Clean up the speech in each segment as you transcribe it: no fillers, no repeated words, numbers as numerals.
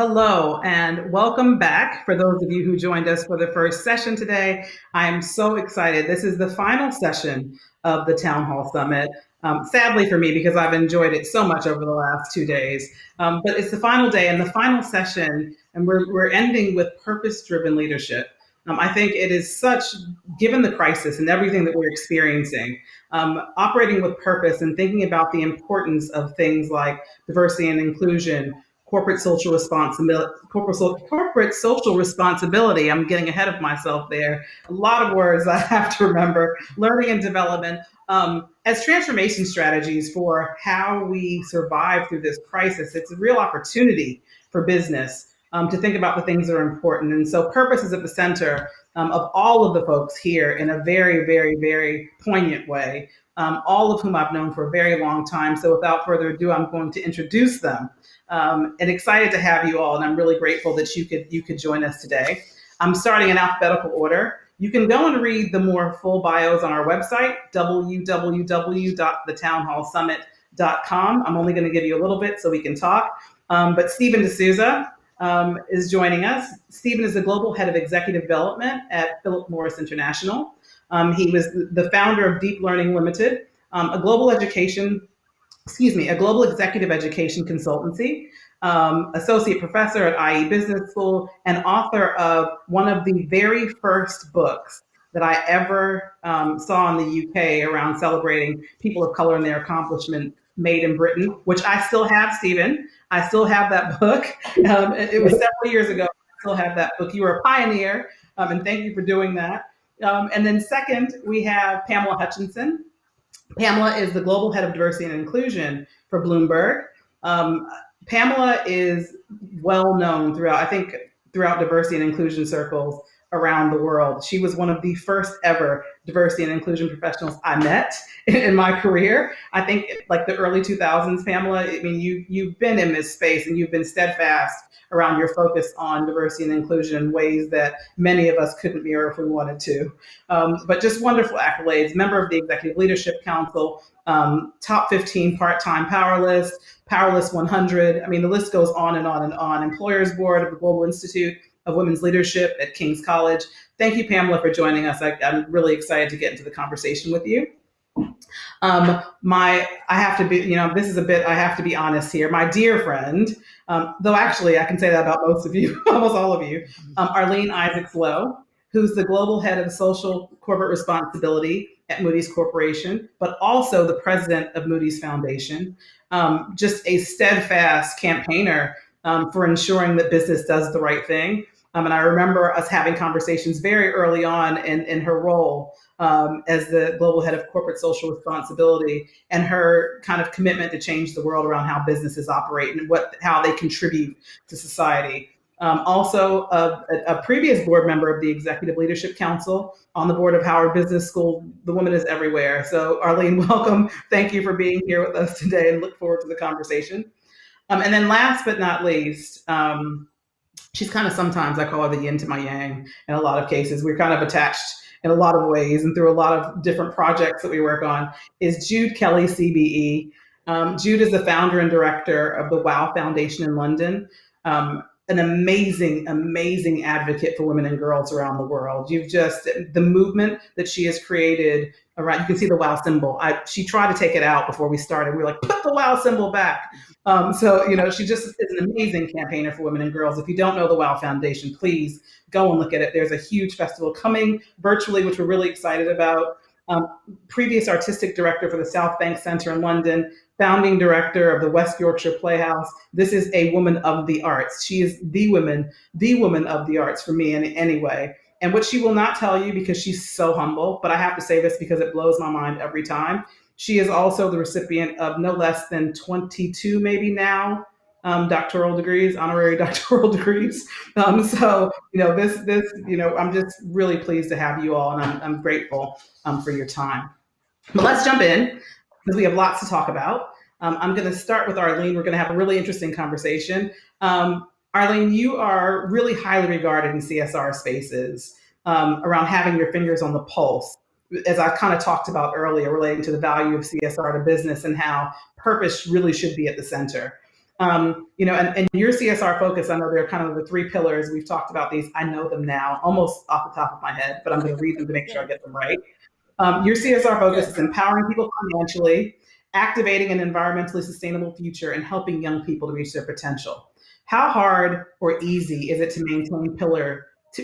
Hello and welcome back. For those of you who joined us for the first session today, I'm so excited. This is the final session of the Town Hall Summit. Sadly for me, because I've enjoyed it so much over the last 2 days. But it's the final day and the final session, and we're ending with purpose-driven leadership. I think it is such, given the crisis and everything that we're experiencing, operating with purpose and thinking about the importance of things like diversity and inclusion, corporate social responsibility. I'm getting ahead of myself there. A lot of words I have to remember. Learning and development as transformation strategies for how we survive through this crisis. It's a real opportunity for business to think about the things that are important. And so purpose is at the center of all of the folks here in a very, very, very poignant way, all of whom I've known for a very long time. So without further ado, I'm going to introduce them. And excited to have you all, and I'm really grateful that you could join us today. I'm starting in alphabetical order. You can go and read the more full bios on our website, www.thetownhallsummit.com. I'm only going to give you a little bit so we can talk. But Stephen D'Souza is joining us. Stephen is the Global Head of Executive Development at Philip Morris International. He was the founder of Deep Learning Limited, a global executive education consultancy, associate professor at IE Business School, and author of one of the very first books that I ever saw in the UK around celebrating people of color and their accomplishment, Made in Britain, which I still have, Stephen. I still have that book. It was several years ago. I still have that book. You were a pioneer, and thank you for doing that. And then second, we have Pamela Hutchinson. Pamela is the Global Head of Diversity and Inclusion for Bloomberg. Pamela is well known throughout diversity and inclusion circles around the world. She was one of the first ever diversity and inclusion professionals I met in my career. I think like the early 2000s, Pamela, I mean, you've been in this space and you've been steadfast around your focus on diversity and inclusion in ways that many of us couldn't mirror if we wanted to. But just wonderful accolades, member of the Executive Leadership Council, top 15 part-time Powerless, Powerless 100. I mean, the list goes on and on and on. Employers Board of the Global Institute of Women's Leadership at King's College. Thank you, Pamela, for joining us. I'm really excited to get into the conversation with you. I have to be, this is a bit, I have to be honest here. My dear friend, though actually I can say that about most of you, almost all of you, Arlene Isaacs-Lowe, who's the Global Head of Social Corporate Responsibility at Moody's Corporation, but also the president of Moody's Foundation, just a steadfast campaigner for ensuring that business does the right thing. And I remember us having conversations very early on in her role as the Global Head of Corporate Social Responsibility, and her kind of commitment to change the world around how businesses operate and how they contribute to society. Also, a previous board member of the Executive Leadership Council, on the board of Howard Business School. The woman is everywhere. So Arlene, welcome. Thank you for being here with us today, and look forward to the conversation. And then last but not least, she's kind of, sometimes I call her the yin to my yang in a lot of cases. We're kind of attached in a lot of ways and through a lot of different projects that we work on, is Jude Kelly, CBE. Jude is the founder and director of the WOW Foundation in London. An amazing, amazing advocate for women and girls around the world. The movement that she has created around, you can see the WOW symbol. She tried to take it out before we started. We were like, put the WOW symbol back. She just is an amazing campaigner for women and girls. If you don't know the WOW Foundation, please go and look at it. There's a huge festival coming virtually, which we're really excited about. Previous artistic director for the South Bank Centre in London, founding director of the West Yorkshire Playhouse. This is a woman of the arts. She is the woman of the arts for me in any way. And what she will not tell you, because she's so humble, but I have to say this because it blows my mind every time. She is also the recipient of no less than 22, maybe now, doctoral degrees, honorary doctoral degrees. I'm just really pleased to have you all, and I'm grateful for your time. But let's jump in, because we have lots to talk about. I'm going to start with Arlene. We're going to have a really interesting conversation. Arlene, you are really highly regarded in CSR spaces around having your fingers on the pulse, as I kind of talked about earlier, relating to the value of CSR to business and how purpose really should be at the center. And your CSR focus, I know they're kind of the three pillars. We've talked about these. I know them now, almost off the top of my head, but I'm going to read them to make sure I get them right. Your CSR focus is empowering people financially, activating an environmentally sustainable future, and helping young people to reach their potential. How hard or easy is it to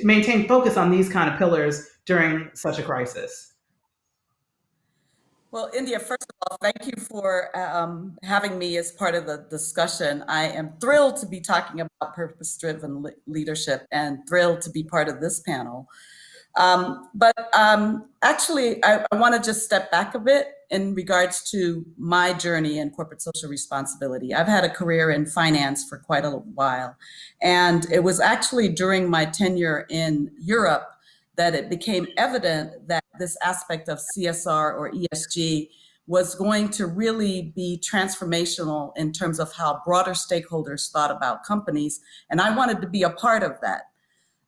maintain focus on these kind of pillars during such a crisis? Well, India, first of all, thank you for having me as part of the discussion. I am thrilled to be talking about purpose-driven leadership and thrilled to be part of this panel. Actually, I want to just step back a bit in regards to my journey in corporate social responsibility. I've had a career in finance for quite a while, and it was actually during my tenure in Europe that it became evident that this aspect of CSR or ESG was going to really be transformational in terms of how broader stakeholders thought about companies, and I wanted to be a part of that.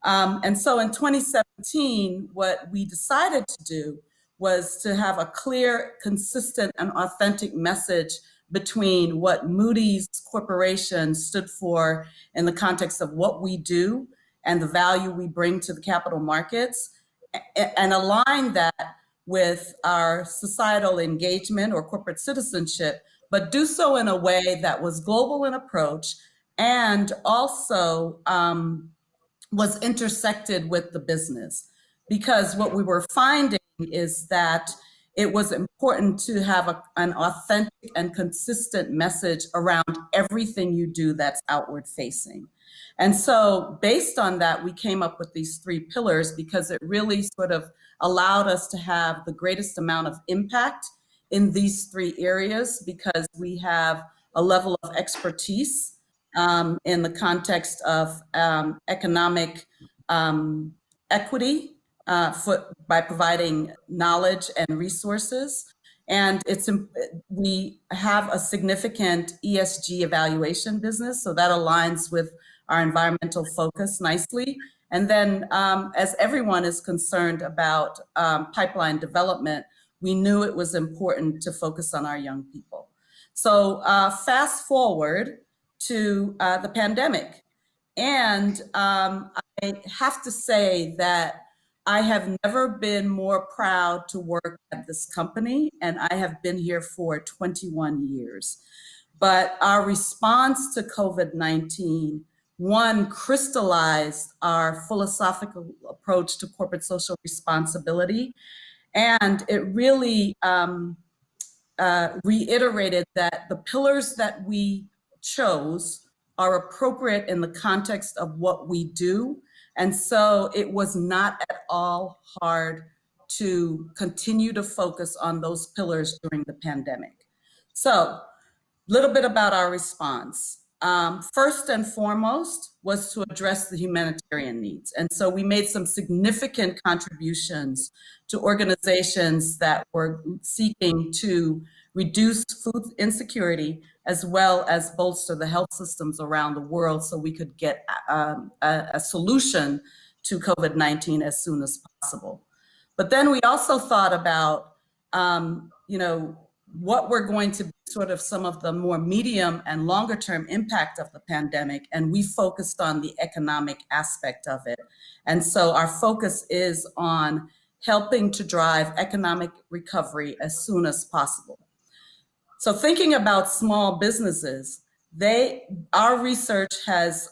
And so in 2017, what we decided to do was to have a clear, consistent, and authentic message between what Moody's Corporation stood for in the context of what we do and the value we bring to the capital markets, and align that with our societal engagement or corporate citizenship, but do so in a way that was global in approach and also was intersected with the business. Because what we were finding is that it was important to have an authentic and consistent message around everything you do that's outward facing. And so based on that, we came up with these three pillars because it really sort of allowed us to have the greatest amount of impact in these three areas because we have a level of expertise in the context of economic equity by providing knowledge and resources. And we have a significant ESG evaluation business, so that aligns with our environmental focus nicely. And then as everyone is concerned about pipeline development, we knew it was important to focus on our young people. So fast forward to the pandemic. And I have to say that I have never been more proud to work at this company, and I have been here for 21 years. But our response to COVID-19, one, crystallized our philosophical approach to corporate social responsibility, and it really reiterated that the pillars that we chose are appropriate in the context of what we do. And so it was not at all hard to continue to focus on those pillars during the pandemic. So a little bit about our response. First and foremost was to address the humanitarian needs. And so we made some significant contributions to organizations that were seeking to reduce food insecurity, as well as bolster the health systems around the world so we could get a solution to COVID-19 as soon as possible. But then we also thought about, what we're going to be sort of some of the more medium and longer term impact of the pandemic, and we focused on the economic aspect of it. And so our focus is on helping to drive economic recovery as soon as possible. So thinking about small businesses, our research has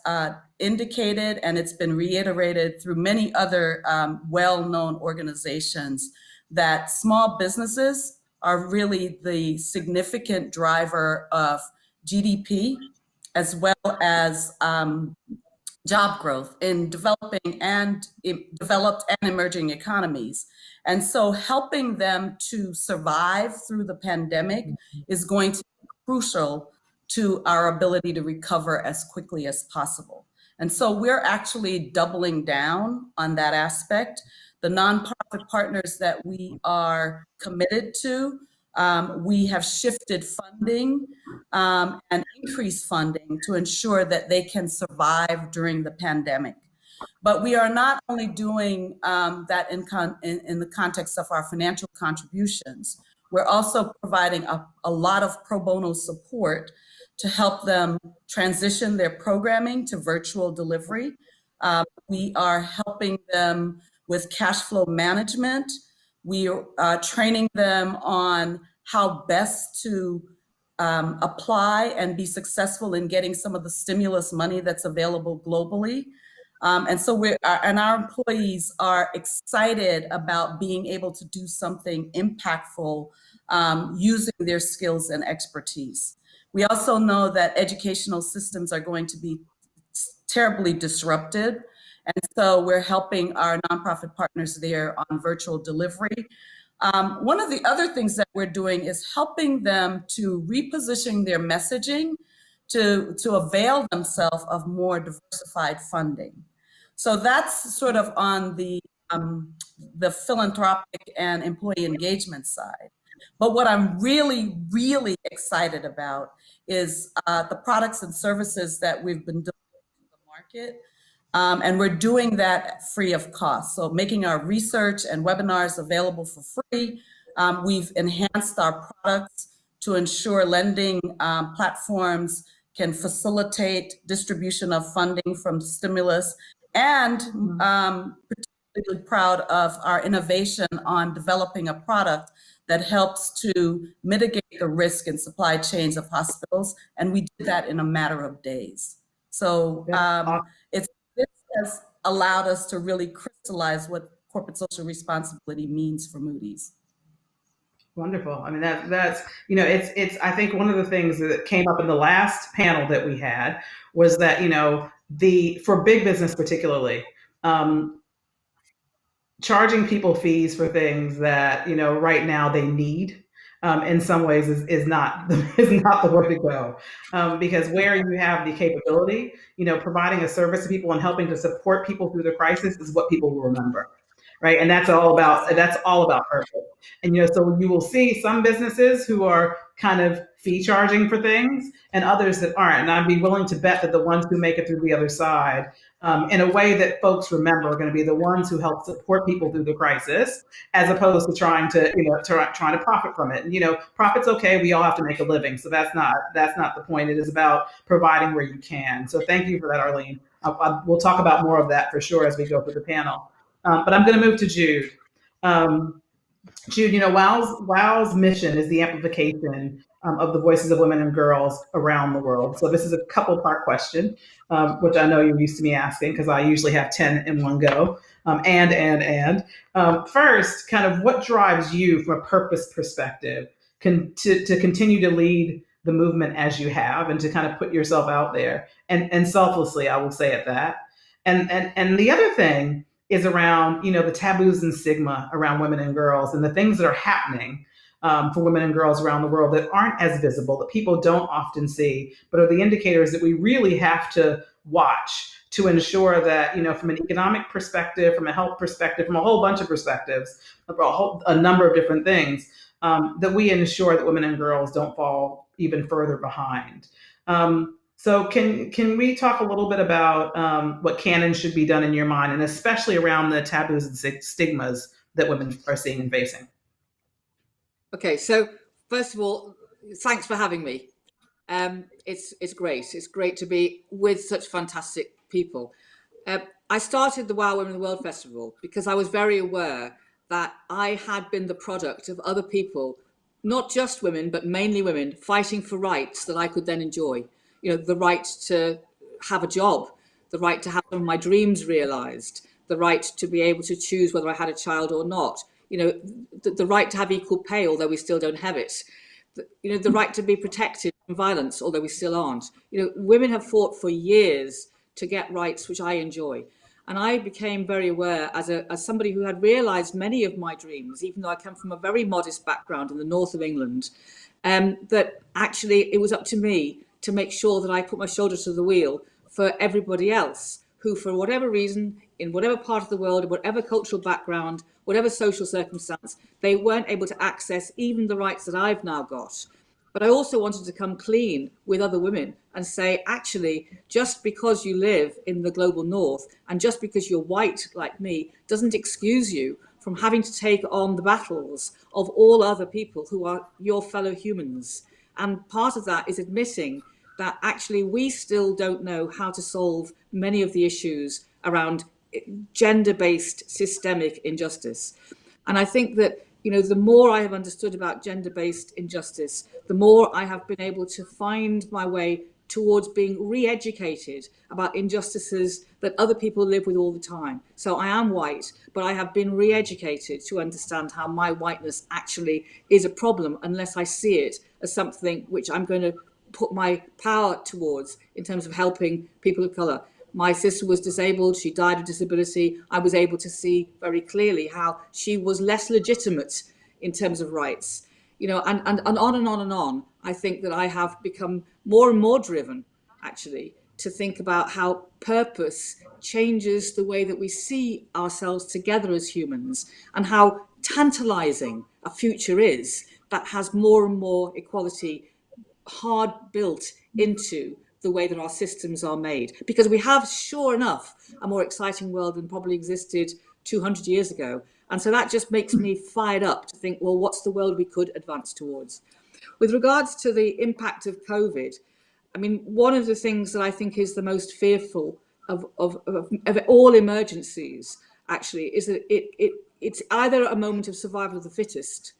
indicated, and it's been reiterated through many other well-known organizations, that small businesses are really the significant driver of GDP, as well as job growth in developed and emerging economies. And so helping them to survive through the pandemic is going to be crucial to our ability to recover as quickly as possible. And so we're actually doubling down on that aspect. The nonprofit partners that we are committed to, we have shifted funding and increased funding to ensure that they can survive during the pandemic. But we are not only doing that in the context of our financial contributions, we're also providing a lot of pro bono support to help them transition their programming to virtual delivery. We are helping them with cash flow management. We are training them on how best to apply and be successful in getting some of the stimulus money that's available globally. And so our employees are excited about being able to do something impactful using their skills and expertise. We also know that educational systems are going to be terribly disrupted. And so we're helping our nonprofit partners there on virtual delivery. One of the other things that we're doing is helping them to reposition their messaging to avail themselves of more diversified funding. So that's sort of on the philanthropic and employee engagement side. But what I'm really, really excited about is the products and services that we've been delivering to the market. And we're doing that free of cost. So making our research and webinars available for free. We've enhanced our products to ensure lending platforms can facilitate distribution of funding from stimulus. And particularly proud of our innovation on developing a product that helps to mitigate the risk in supply chains of hospitals. And we did that in a matter of days. So this has allowed us to really crystallize what corporate social responsibility means for Moody's. Wonderful. I mean, that's, it's, I think one of the things that came up in the last panel that we had was that, for big business particularly, charging people fees for things that, right now they need, in some ways is not the way to go, because where you have the capability, providing a service to people and helping to support people through the crisis is what people will remember, right? And that's all about purpose. And so you will see some businesses who are kind of fee charging for things, and others that aren't. And I'd be willing to bet that the ones who make it through the other side, in a way that folks remember, are going to be the ones who help support people through the crisis, as opposed to trying to profit from it. And profit's okay. We all have to make a living, so that's not the point. It is about providing where you can. So thank you for that, Arlene. We'll talk about more of that for sure as we go through the panel. But I'm going to move to Jude. Jude, WOW's mission is the amplification of the voices of women and girls around the world. So this is a couple-part question, which I know you're used to me asking because I usually have 10 in one go. First, kind of what drives you from a purpose perspective to continue to lead the movement as you have, and to kind of put yourself out there and selflessly, I will say it that. And the other thing is around, the taboos and stigma around women and girls, and the things that are happening for women and girls around the world that aren't as visible, that people don't often see, but are the indicators that we really have to watch to ensure that, from an economic perspective, from a health perspective, from a whole bunch of perspectives, a number of different things, that we ensure that women and girls don't fall even further behind. So can we talk a little bit about what can and should be done in your mind, and especially around the taboos and stigmas that women are seeing and facing? Okay, so first of all, thanks for having me. It's great. It's great to be with such fantastic people. I started the WOW Women in the World Festival because I was very aware that I had been the product of other people, not just women, but mainly women, fighting for rights that I could then enjoy. The right to have a job, the right to have some of my dreams realized, the right to be able to choose whether I had a child or not, the right to have equal pay, although we still don't have it, the right to be protected from violence, although we still aren't. Women have fought for years to get rights which I enjoy. And I became very aware as somebody who had realized many of my dreams, even though I come from a very modest background in the north of England, that actually it was up to me to make sure that I put my shoulder to the wheel for everybody else who, for whatever reason, in whatever part of the world, in whatever cultural background, whatever social circumstance, they weren't able to access even the rights that I've now got. But I also wanted to come clean with other women and say, actually, just because you live in the global north and just because you're white like me doesn't excuse you from having to take on the battles of all other people who are your fellow humans. And part of that is admitting that actually we still don't know how to solve many of the issues around gender-based systemic injustice. And I think that, the more I have understood about gender-based injustice, the more I have been able to find my way towards being re-educated about injustices that other people live with all the time. So I am white, but I have been re-educated to understand how my whiteness actually is a problem unless I see it as something which I'm going to put my power towards in terms of helping people of colour. My sister was disabled, she died of disability. I was able to see very clearly how she was less legitimate in terms of rights. And on and on and on. I think that I have become more and more driven, actually, to think about how purpose changes the way that we see ourselves together as humans, and how tantalizing a future is that has more and more equality hard built into the way that our systems are made. Because we have, sure enough, a more exciting world than probably existed 200 years ago. And so that just makes me fired up to think, well, what's the world we could advance towards? With regards to the impact of COVID, I mean, one of the things that I think is the most fearful of all emergencies, actually, is that it's either a moment of survival of the fittest,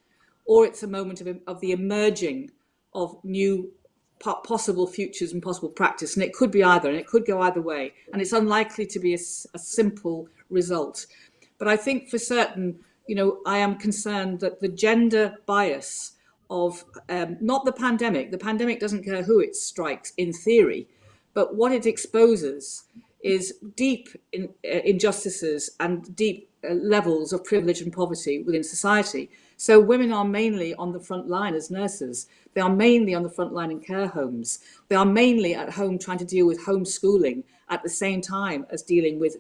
or it's a moment of the emerging of new possible futures and possible practice. And it could be either, and it could go either way. And it's unlikely to be a simple result. But I think for certain, I am concerned that the gender bias of not the pandemic doesn't care who it strikes in theory, but what it exposes is deep injustices and deep levels of privilege and poverty within society. So women are mainly on the front line as nurses. They are mainly on the front line in care homes. They are mainly at home trying to deal with homeschooling at the same time as dealing with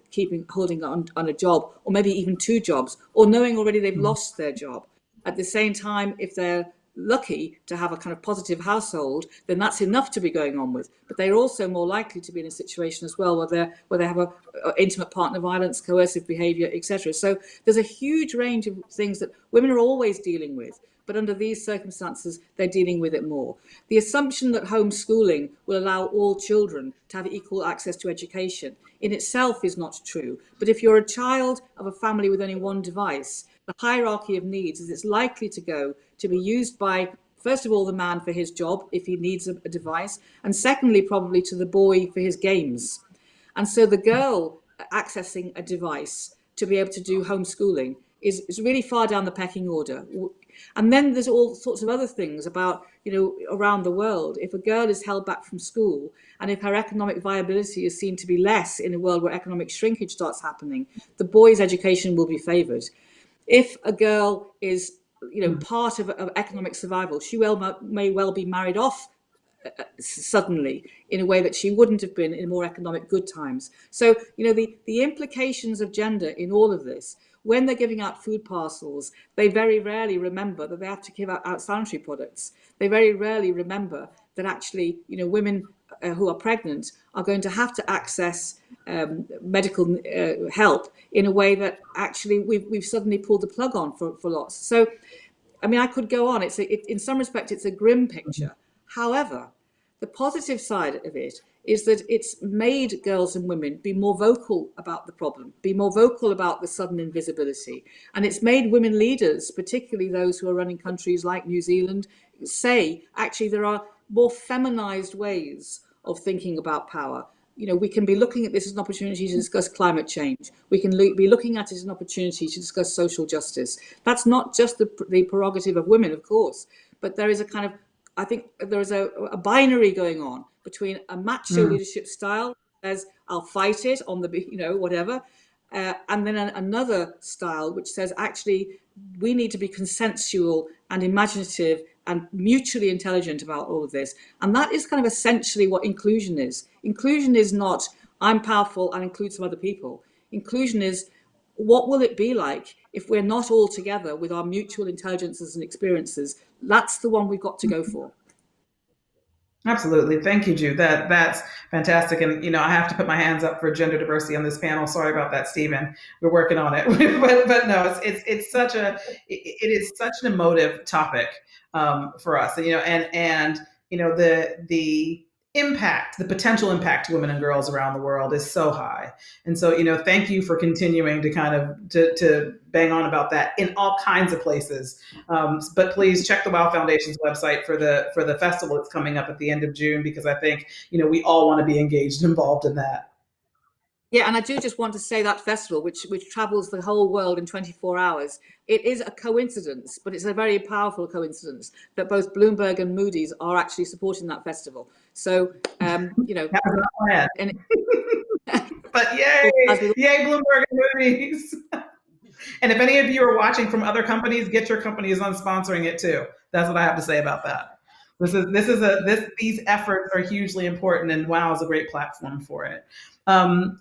holding on a job, or maybe even two jobs, or knowing already they've lost their job. At the same time, if they're lucky to have a kind of positive household, then that's enough to be going on with. But they're also more likely to be in a situation as well where they have a intimate partner violence, coercive behaviour, etc. So there's a huge range of things that women are always dealing with, but under these circumstances, they're dealing with it more. The assumption that homeschooling will allow all children to have equal access to education in itself is not true. But if you're a child of a family with only one device, the hierarchy of needs is it's likely to go to be used by, first of all, the man for his job, if he needs a device, and secondly, probably to the boy for his games. And so the girl accessing a device to be able to do homeschooling is really far down the pecking order. And then there's all sorts of other things about, around the world. If a girl is held back from school, and if her economic viability is seen to be less in a world where economic shrinkage starts happening, the boy's education will be favoured. If a girl is, part of economic survival, she may well be married off suddenly in a way that she wouldn't have been in more economic good times. So, the implications of gender in all of this, when they're giving out food parcels, they very rarely remember that they have to give out sanitary products. They very rarely remember that actually, women who are pregnant are going to have to access medical help in a way that actually we've suddenly pulled the plug on for lots. So, I mean, I could go on. In some respect, it's a grim picture. However, the positive side of it is that it's made girls and women be more vocal about the problem, be more vocal about the sudden invisibility. And it's made women leaders, particularly those who are running countries like New Zealand, say, actually, there are more feminized ways of thinking about power. We can be looking at this as an opportunity to discuss climate change. We can be looking at it as an opportunity to discuss social justice. That's not just the prerogative of women, of course, but there is I think there is a binary going on between a macho leadership style that says, I'll fight it on the, whatever, and then another style which says, actually, we need to be consensual and imaginative and mutually intelligent about all of this. And that is kind of essentially what inclusion is. Inclusion is not, I'm powerful and include some other people. Inclusion is, what will it be like if we're not all together with our mutual intelligences and experiences? That's the one we've got to go for. Absolutely. Thank you, Jude. That's fantastic. And, I have to put my hands up for gender diversity on this panel. Sorry about that, Stephen. We're working on it. but no, it is such an emotive topic for us. And the impact, the potential impact to women and girls around the world is so high. And so, thank you for continuing to kind of to bang on about that in all kinds of places. But please check the WOW Foundation's website for the festival that's coming up at the end of June, because I think, we all want to be engaged and involved in that. Yeah, and I do just want to say that festival, which travels the whole world in 24 hours, it is a coincidence, but it's a very powerful coincidence that both Bloomberg and Moody's are actually supporting that festival. So, That was not planned. and But yay, yay, Bloomberg and Moody's. And if any of you are watching from other companies, get your companies on sponsoring it too. That's what I have to say about that. These efforts are hugely important, and WOW is a great platform for it.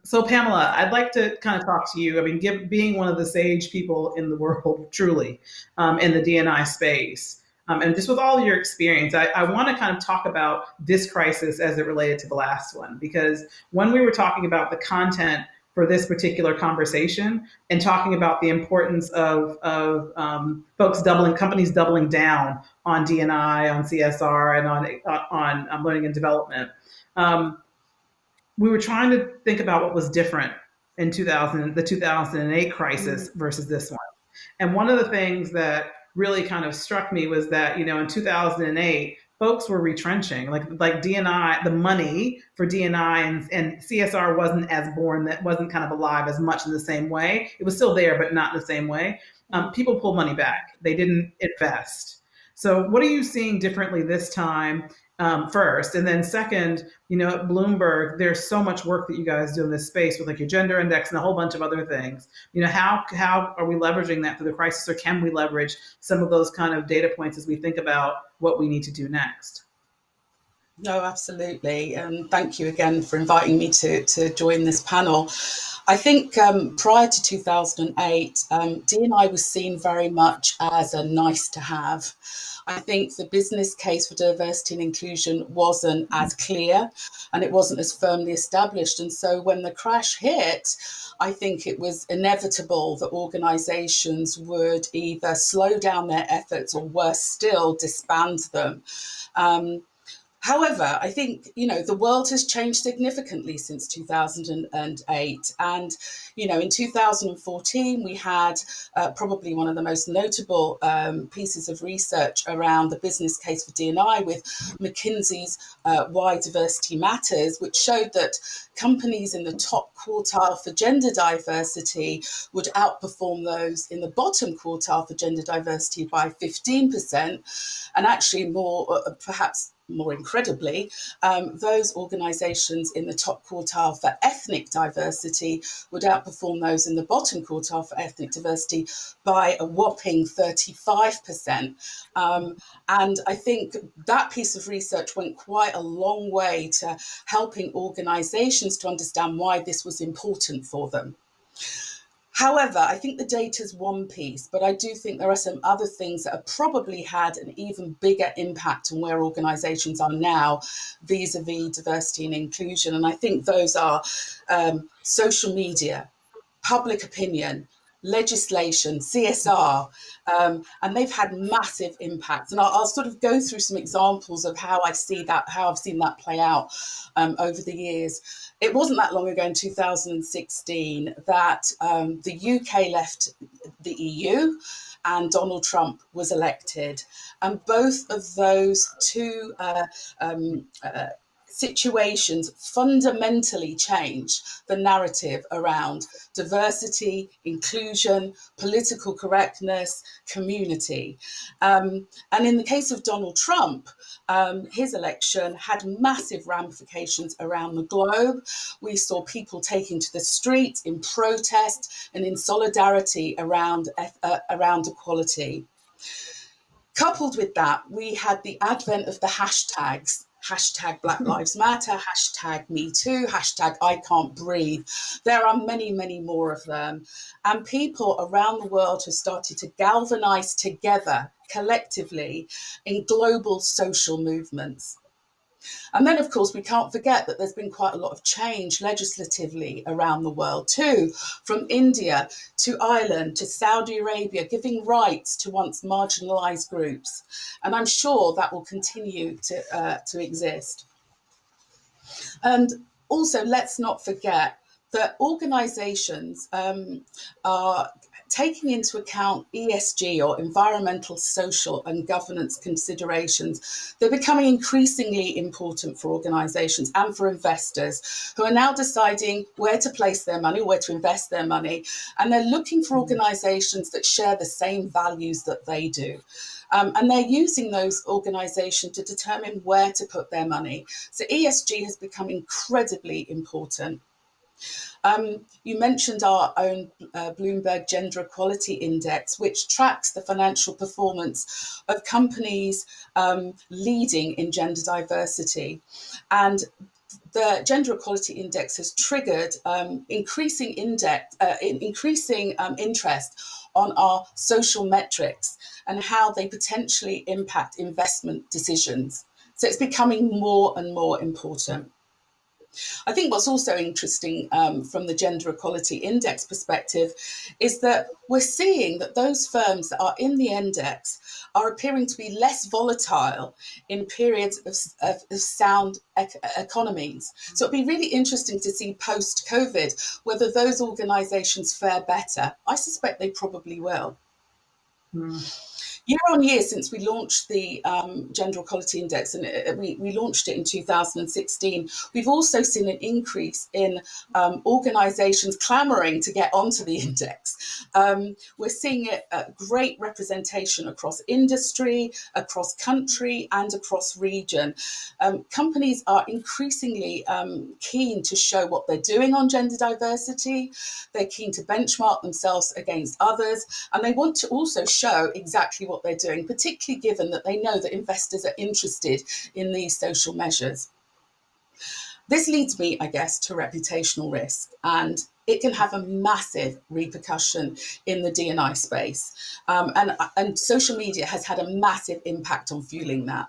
So Pamela, I'd like to kind of talk to you. I mean, being one of the sage people in the world, truly, in the D&I space, and just with all your experience, I want to kind of talk about this crisis as it related to the last one, because when we were talking about the content for this particular conversation and talking about the importance of companies doubling down on D&I, on CSR, and on learning and development. We were trying to think about what was different in the 2008 crisis versus this one. And one of the things that really kind of struck me was that, in 2008, folks were retrenching, like D&I, the money for D&I and CSR wasn't kind of alive as much in the same way. It was still there, but not in the same way. People pulled money back. They didn't invest. So what are you seeing differently this time? First, and then second, at Bloomberg, there's so much work that you guys do in this space with like your gender index and a whole bunch of other things. How are we leveraging that through the crisis, or can we leverage some of those kind of data points as we think about what we need to do next? No, absolutely. And thank you again for inviting me to join this panel. I think prior to 2008, D&I was seen very much as a nice to have. I think the business case for diversity and inclusion wasn't as clear, and it wasn't as firmly established. And so when the crash hit, I think it was inevitable that organizations would either slow down their efforts or, worse still, disband them. However, I think, the world has changed significantly since 2008. And, in 2014, we had probably one of the most notable pieces of research around the business case for D&I with McKinsey's Why Diversity Matters, which showed that companies in the top quartile for gender diversity would outperform those in the bottom quartile for gender diversity by 15%, and actually perhaps more incredibly, those organisations in the top quartile for ethnic diversity would outperform those in the bottom quartile for ethnic diversity by a whopping 35%. And I think that piece of research went quite a long way to helping organisations to understand why this was important for them. However, I think the data is one piece, but I do think there are some other things that have probably had an even bigger impact on where organisations are now vis-a-vis diversity and inclusion. And I think those are social media, public opinion, legislation, CSR, and they've had massive impacts. And I'll sort of go through some examples of how I've seen that play out over the years. It wasn't that long ago, in 2016, that the UK left the EU and Donald Trump was elected. And both of those two situations fundamentally change the narrative around diversity, inclusion, political correctness, community. And in the case of Donald Trump, his election had massive ramifications around the globe. We saw people taking to the street in protest and in solidarity around equality. Coupled with that, we had the advent of the hashtags. Hashtag Black Lives Matter, hashtag Me Too, hashtag I Can't Breathe. There are many, many more of them. And people around the world have started to galvanize together collectively in global social movements. And then, of course, we can't forget that there's been quite a lot of change legislatively around the world too, from India to Ireland to Saudi Arabia, giving rights to once marginalised groups. And I'm sure that will continue to exist. And also, let's not forget that organizations are taking into account ESG, or environmental, social, and governance considerations. They're becoming increasingly important for organizations and for investors who are now deciding where to place their money, where to invest their money. And they're looking for organizations that share the same values that they do. And they're using those organizations to determine where to put their money. So ESG has become incredibly important. You mentioned our own Bloomberg Gender Equality Index, which tracks the financial performance of companies leading in gender diversity. And the Gender Equality Index has triggered increasing interest on our social metrics and how they potentially impact investment decisions. So it's becoming more and more important. I think what's also interesting from the Gender Equality Index perspective is that we're seeing that those firms that are in the index are appearing to be less volatile in periods of sound economies. So it'll be really interesting to see post-COVID whether those organisations fare better. I suspect they probably will. Year on year, since we launched the Gender Equality Index, and we launched it in 2016, we've also seen an increase in organisations clamouring to get onto the index. We're seeing a great representation across industry, across country, and across region. Companies are increasingly keen to show what they're doing on gender diversity. They're keen to benchmark themselves against others, and they want to also show exactly what they're doing, particularly given that they know that investors are interested in these social measures. This leads me, I guess, to reputational risk, and it can have a massive repercussion in the D&I space. And social media has had a massive impact on fueling that.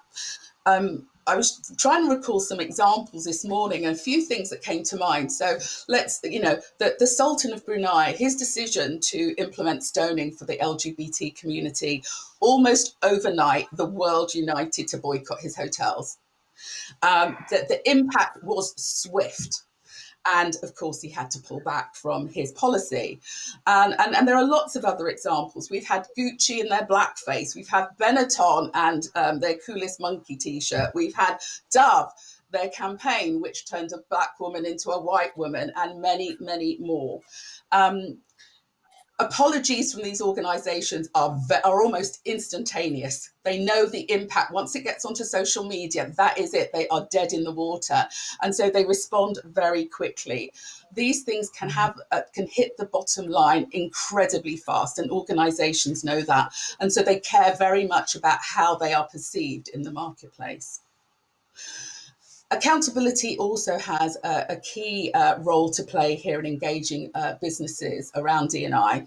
I was trying to recall some examples this morning, and a few things that came to mind. So let's, the Sultan of Brunei, his decision to implement stoning for the LGBT community, almost overnight, the world united to boycott his hotels. The impact was swift. And of course, he had to pull back from his policy. And there are lots of other examples. We've had Gucci in their blackface. We've had Benetton and their Coolest Monkey t-shirt. We've had Dove, their campaign, which turned a black woman into a white woman, and many, many more. Apologies from these organisations are almost instantaneous. They know the impact. Once it gets onto social media, that is it. They are dead in the water. And so they respond very quickly. These things can hit the bottom line incredibly fast, and organisations know that. And so they care very much about how they are perceived in the marketplace. Accountability also has a key role to play here in engaging businesses around D&I.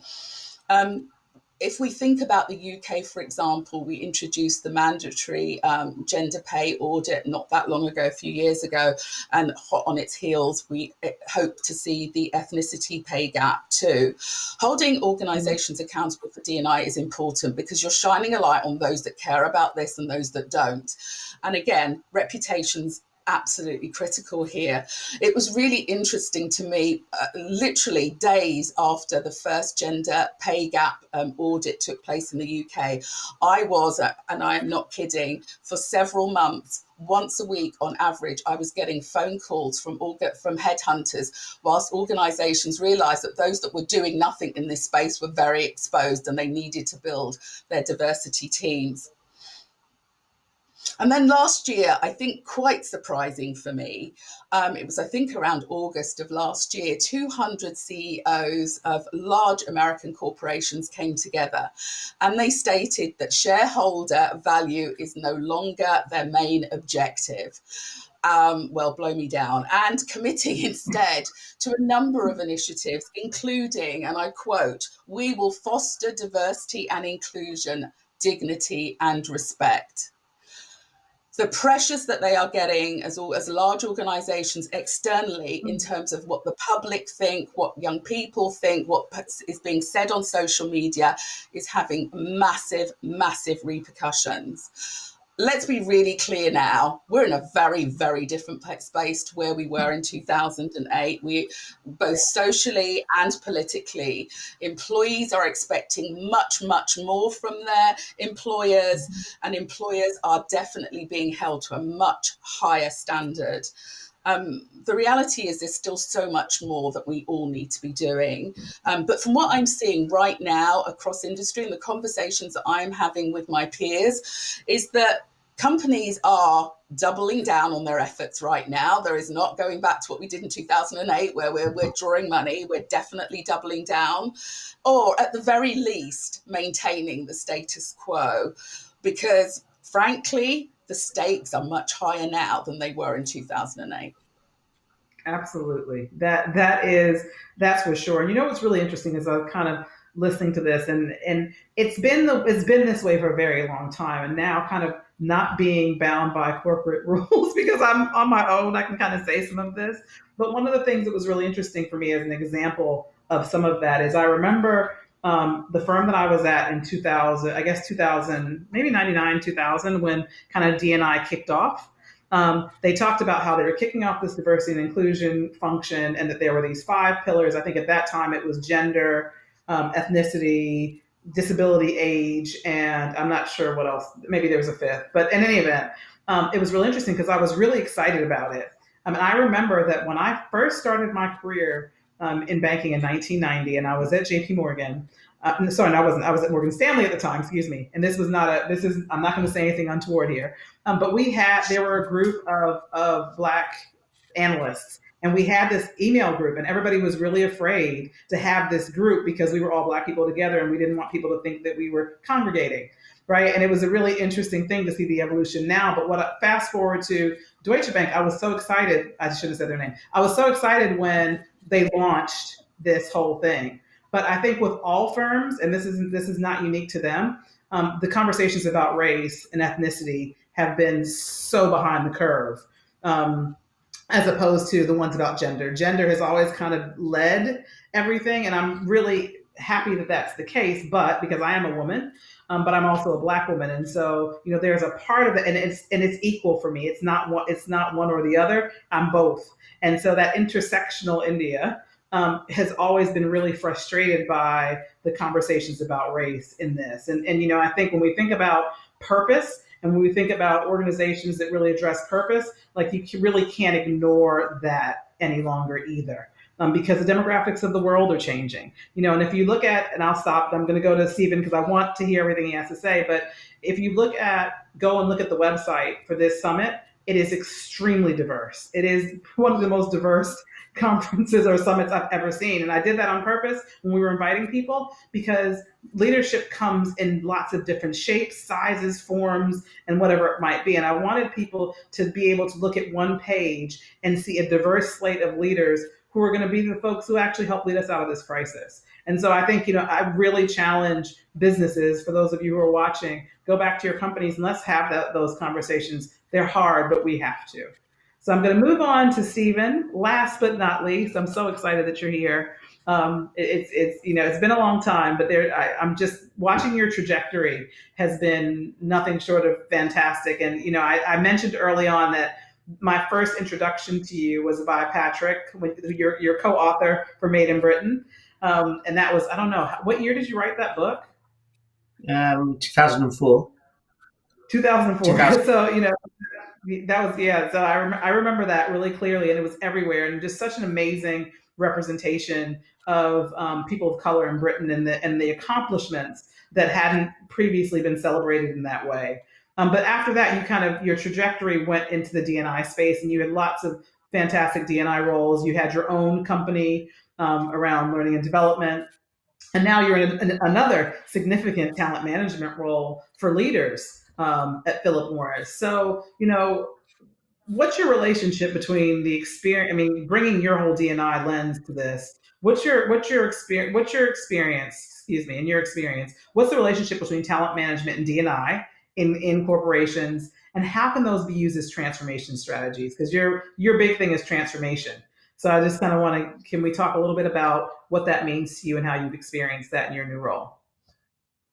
If we think about the UK, for example, we introduced the mandatory gender pay audit not that long ago, a few years ago, and hot on its heels, we hope to see the ethnicity pay gap too. Holding organisations accountable for D&I is important because you're shining a light on those that care about this and those that don't. And again, reputations absolutely critical here. It was really interesting to me, literally days after the first gender pay gap audit took place in the UK, I was, and I am not kidding, for several months, once a week on average, I was getting phone calls from headhunters, whilst organisations realised that those that were doing nothing in this space were very exposed and they needed to build their diversity teams. And then last year, I think quite surprising for me, it was, I think, around August of last year, 200 CEOs of large American corporations came together, and they stated that shareholder value is no longer their main objective. Well, blow me down, and committing instead to a number of initiatives, including, and I quote, "We will foster diversity and inclusion, dignity and respect." The pressures that they are getting as large organisations externally in terms of what the public think, what young people think, what is being said on social media is having massive, massive repercussions. let's be really clear now. We're in a very, very different space to where we were in 2008. We, both socially and politically, employees are expecting much, much more from their employers, and employers are definitely being held to a much higher standard. The reality is there's still so much more that we all need to be doing. But from what I'm seeing right now across industry and the conversations that I'm having with my peers is that companies are doubling down on their efforts right now. There is not going back to what we did in 2008 where we're drawing money. We're definitely doubling down, or at the very least maintaining the status quo, because frankly, the stakes are much higher now than they were in 2008. Absolutely. That's for sure. And you know what's really interesting is I was kind of listening to this, and it's been this way for a very long time, and now kind of not being bound by corporate rules because I'm on my own, I can kind of say some of this. But one of the things that was really interesting for me as an example of some of that is I remember the firm that I was at in 2000, I guess 2000, maybe 99, 2000, when kind of D&I kicked off. They talked about how they were kicking off this diversity and inclusion function, and that there were these 5 pillars. I think at that time it was gender, ethnicity, disability, age, and I'm not sure what else. Maybe there was a 5th. But in any event, it was really interesting because I was really excited about it. I remember that when I first started my career in banking in 1990, and I was at JP Morgan. Sorry, no, I wasn't. I was at Morgan Stanley at the time, excuse me. And I'm not going to say anything untoward here. But there were a group of Black analysts, and we had this email group, and everybody was really afraid to have this group because we were all Black people together, and we didn't want people to think that we were congregating, right? And it was a really interesting thing to see the evolution now. But fast forward to Deutsche Bank, I was so excited. I should have said their name. I was so excited when they launched this whole thing. But I think with all firms, and this is not unique to them, the conversations about race and ethnicity have been so behind the curve, as opposed to the ones about gender. Gender has always kind of led everything, and I'm really happy that that's the case. But because I am a woman, but I'm also a Black woman, and so there's a part of it, and it's equal for me. It's not one or the other. I'm both, and so that intersectional India has always been really frustrated by the conversations about race in this. And I think when we think about purpose and when we think about organizations that really address purpose, like you really can't ignore that any longer either. Because the demographics of the world are changing, and if you look at, and I'll stop, I'm going to go to Stephen because I want to hear everything he has to say. But if you go and look at the website for this summit, it is extremely diverse. It is one of the most diverse conferences or summits I've ever seen. And I did that on purpose when we were inviting people, because leadership comes in lots of different shapes, sizes, forms, and whatever it might be. And I wanted people to be able to look at one page and see a diverse slate of leaders who are going to be the folks who actually help lead us out of this crisis. And so I think, I really challenge businesses, for those of you who are watching, go back to your companies and let's have those conversations. They're hard, but we have to. So I'm going to move on to Stephen. Last but not least, I'm so excited that you're here. It's been a long time, but I'm just watching your trajectory has been nothing short of fantastic. And I mentioned early on that my first introduction to you was by Patrick, your co-author for Made in Britain, and that was, I don't know, what year did you write that book? 2004. 2004. So that was, yeah. So I remember that really clearly, and it was everywhere, and just such an amazing representation of people of color in Britain and the accomplishments that hadn't previously been celebrated in that way. But after that, your trajectory went into the D&I space, and you had lots of fantastic D&I roles. You had your own company around learning and development, and now you're in another significant talent management role for leaders at Philip Morris. So, what's your relationship between the experience? I mean, bringing your whole D&I lens to this. What's your experience? Excuse me. In your experience, what's the relationship between talent management and D&I in corporations, and how can those be used as transformation strategies? Because your big thing is transformation. So I just kind of can we talk a little bit about what that means to you and how you've experienced that in your new role?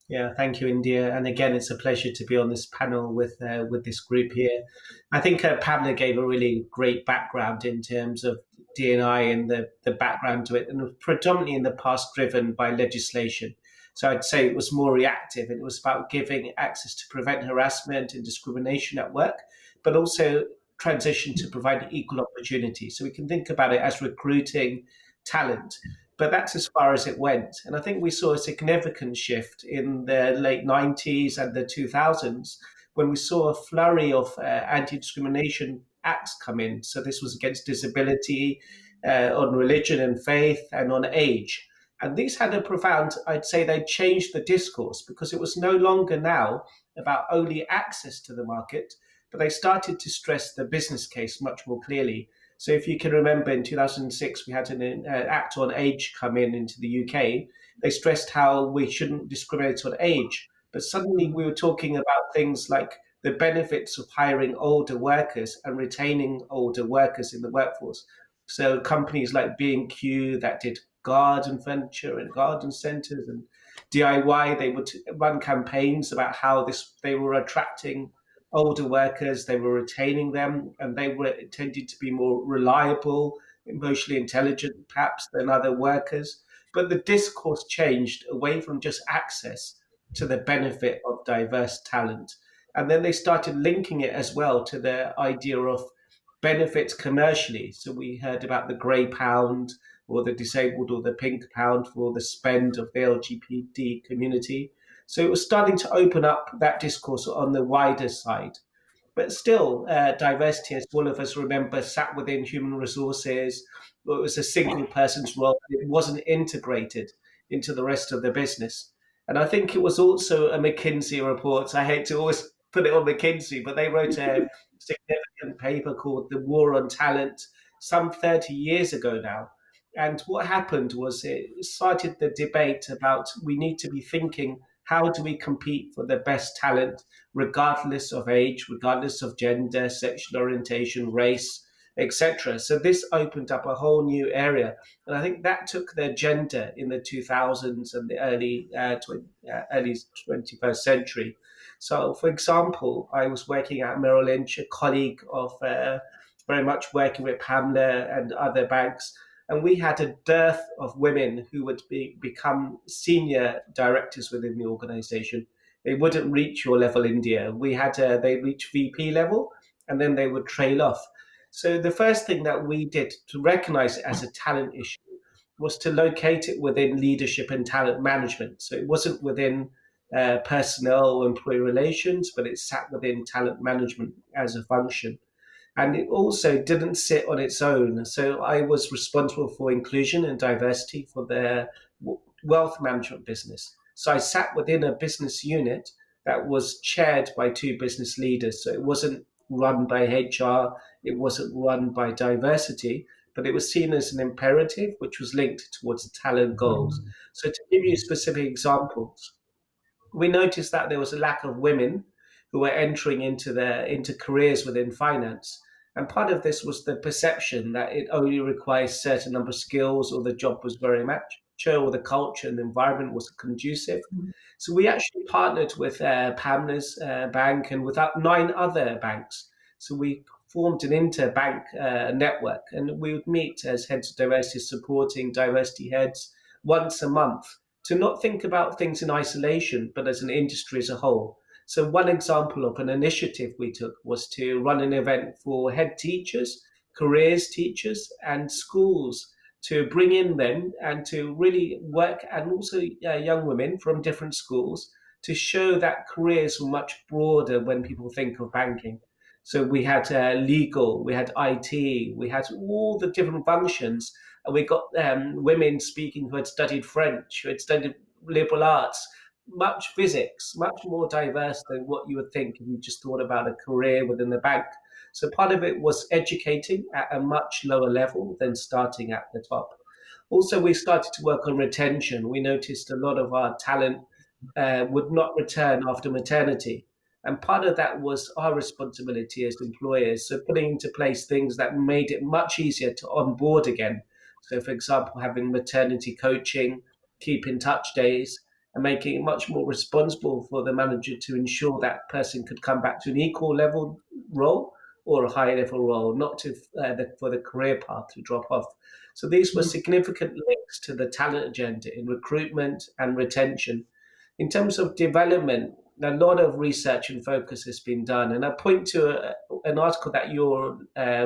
Yeah, thank you, India. And again, it's a pleasure to be on this panel with this group here. I think Pamela gave a really great background in terms of D&I and the background to it, and predominantly in the past driven by legislation. So I'd say it was more reactive, and it was about giving access to prevent harassment and discrimination at work, but also transition to provide equal opportunity. So we can think about it as recruiting talent, but that's as far as it went. And I think we saw a significant shift in the late 90s and the 2000s when we saw a flurry of anti-discrimination acts come in. So this was against disability, on religion and faith, and on age. And these had a profound, I'd say they changed the discourse, because it was no longer now about only access to the market, but they started to stress the business case much more clearly. So if you can remember, in 2006, we had an act on age come in into the UK. They stressed how we shouldn't discriminate on age. But suddenly we were talking about things like the benefits of hiring older workers and retaining older workers in the workforce. So companies like B&Q that did garden furniture and garden centers and DIY, they would run campaigns about how they were attracting older workers, they were retaining them, and they were tended to be more reliable, emotionally intelligent, perhaps, than other workers. But the discourse changed away from just access to the benefit of diverse talent. And then they started linking it as well to the idea of benefits commercially. So we heard about the grey pound, or the disabled, or the pink pound for the spend of the LGBT community. So it was starting to open up that discourse on the wider side. But still, diversity, as all of us remember, sat within human resources. It was a single person's role. It wasn't integrated into the rest of the business. And I think it was also a McKinsey report. I hate to always put it on McKinsey, but they wrote a significant paper called The War on Talent some 30 years ago now. And what happened was it started the debate about we need to be thinking, how do we compete for the best talent, regardless of age, regardless of gender, sexual orientation, race, etc. So this opened up a whole new area. And I think that took the agenda in the 2000s and the early 21st century. So, for example, I was working at Merrill Lynch, a colleague of very much working with Pamela and other banks, and we had a dearth of women who would become senior directors within the organization. They wouldn't reach your level, India. They reach VP level, and then they would trail off. So the first thing that we did to recognize it as a talent issue was to locate it within leadership and talent management. So it wasn't within personnel or employee relations, but it sat within talent management as a function. And it also didn't sit on its own. So I was responsible for inclusion and diversity for their wealth management business. So I sat within a business unit that was chaired by two business leaders. So it wasn't run by HR, it wasn't run by diversity, but it was seen as an imperative which was linked towards talent goals. So to give you specific examples, we noticed that there was a lack of women who were entering into careers within finance. And part of this was the perception that it only requires a certain number of skills, or the job was very mature, or the culture and the environment was conducive. So we actually partnered with Pamela's bank and with 9 other banks. So we formed an interbank network, and we would meet as heads of diversity, supporting diversity heads once a month, to not think about things in isolation, but as an industry as a whole. So one example of an initiative we took was to run an event for head teachers, careers teachers, and schools, to bring in them and to really work, and also young women from different schools, to show that careers were much broader when people think of banking. So we had legal, we had IT, we had all the different functions, and we got women speaking who had studied French, who had studied liberal arts, much physics, much more diverse than what you would think if you just thought about a career within the bank. So part of it was educating at a much lower level than starting at the top. Also, we started to work on retention. We noticed a lot of our talent would not return after maternity. And part of that was our responsibility as employers. So putting into place things that made it much easier to onboard again. So, for example, having maternity coaching, keep in touch days, and making it much more responsible for the manager to ensure that person could come back to an equal level role or a higher level role, not to for the career path to drop off. So these were significant links to the talent agenda in recruitment and retention. In terms of development, a lot of research and focus has been done. And I point to an article that your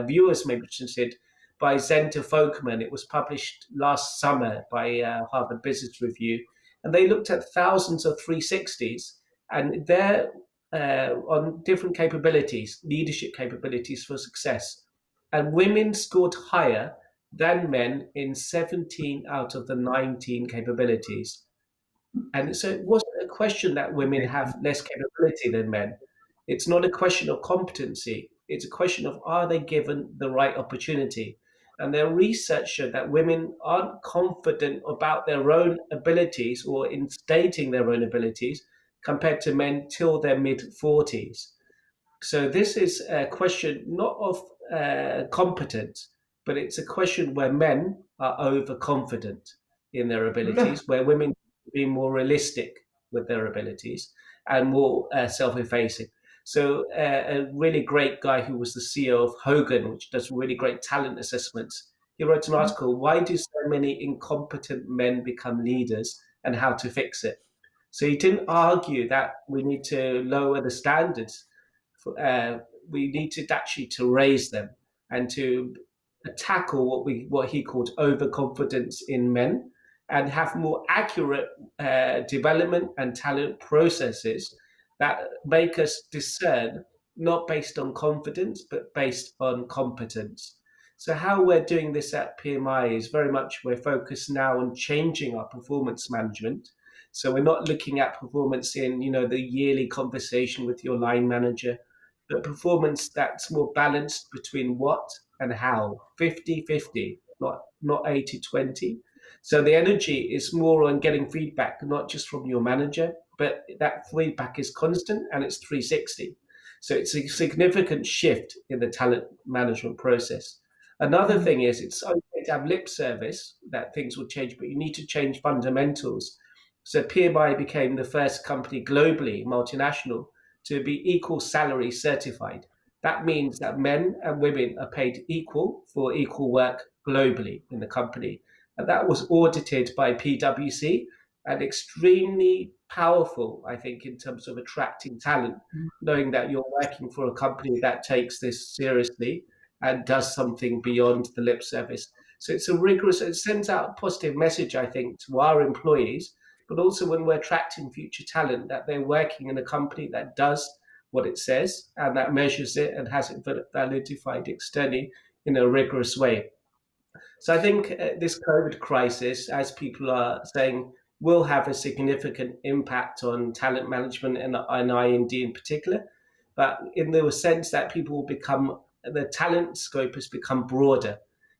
viewers may be interested by Zenta Folkman. It was published last summer by Harvard Business Review. And they looked at thousands of 360s, and they're on different capabilities, leadership capabilities for success. And women scored higher than men in 17 out of the 19 capabilities. And so it wasn't a question that women have less capability than men. It's not a question of competency. It's a question of, are they given the right opportunity? And their research showed that women aren't confident about their own abilities or in stating their own abilities compared to men till their mid-40s. So this is a question not of competence, but it's a question where men are overconfident in their abilities, where women be more realistic with their abilities and more self-effacing. So a really great guy who was the CEO of Hogan, which does really great talent assessments, he wrote an article, Why Do So Many Incompetent Men Become Leaders and How to Fix It? So he didn't argue that we need to lower the standards. We need to actually to raise them and to tackle what he called overconfidence in men, and have more accurate development and talent processes that make us discern, not based on confidence, but based on competence. So how we're doing this at PMI is very much, we're focused now on changing our performance management. So we're not looking at performance in, the yearly conversation with your line manager, but performance that's more balanced between what and how, 50-50, not 80-20. So the energy is more on getting feedback, not just from your manager, but that feedback is constant and it's 360. So it's a significant shift in the talent management process. Another thing is, it's okay to have lip service that things will change, but you need to change fundamentals. So PMI became the first company globally, multinational, to be equal salary certified. That means that men and women are paid equal for equal work globally in the company. And that was audited by PwC, and extremely powerful, I think, in terms of attracting talent, knowing that you're working for a company that takes this seriously and does something beyond the lip service. So it's a rigorous, it sends out a positive message, I think, to our employees, but also when we're attracting future talent, that they're working in a company that does what it says and that measures it and has it validated externally in a rigorous way. So I think this COVID crisis, as people are saying, will have a significant impact on talent management and I&D in particular, but in the sense that people will become, the talent scope has become broader.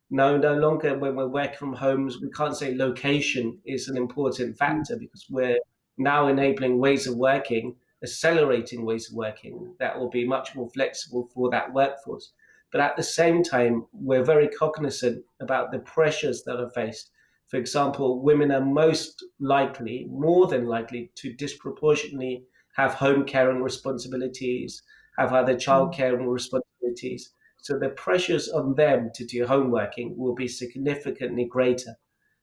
No longer when we're working from homes, we can't say location is an important factor, because we're now enabling ways of working, accelerating ways of working that will be much more flexible for that workforce. But at the same time, we're very cognizant about the pressures that are faced. For example, women are most likely, more than likely, to disproportionately have home caring responsibilities, have other child caring responsibilities. So the pressures on them to do homeworking will be significantly greater.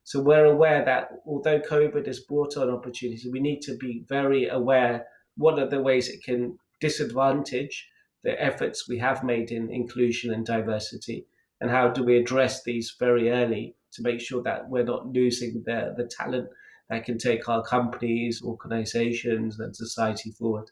So we're aware that although COVID has brought on opportunities, we need to be very aware what are the ways it can disadvantage the efforts we have made in inclusion and diversity, and how do we address these very early to make sure that we're not losing the talent that can take our companies, organizations, and society forward.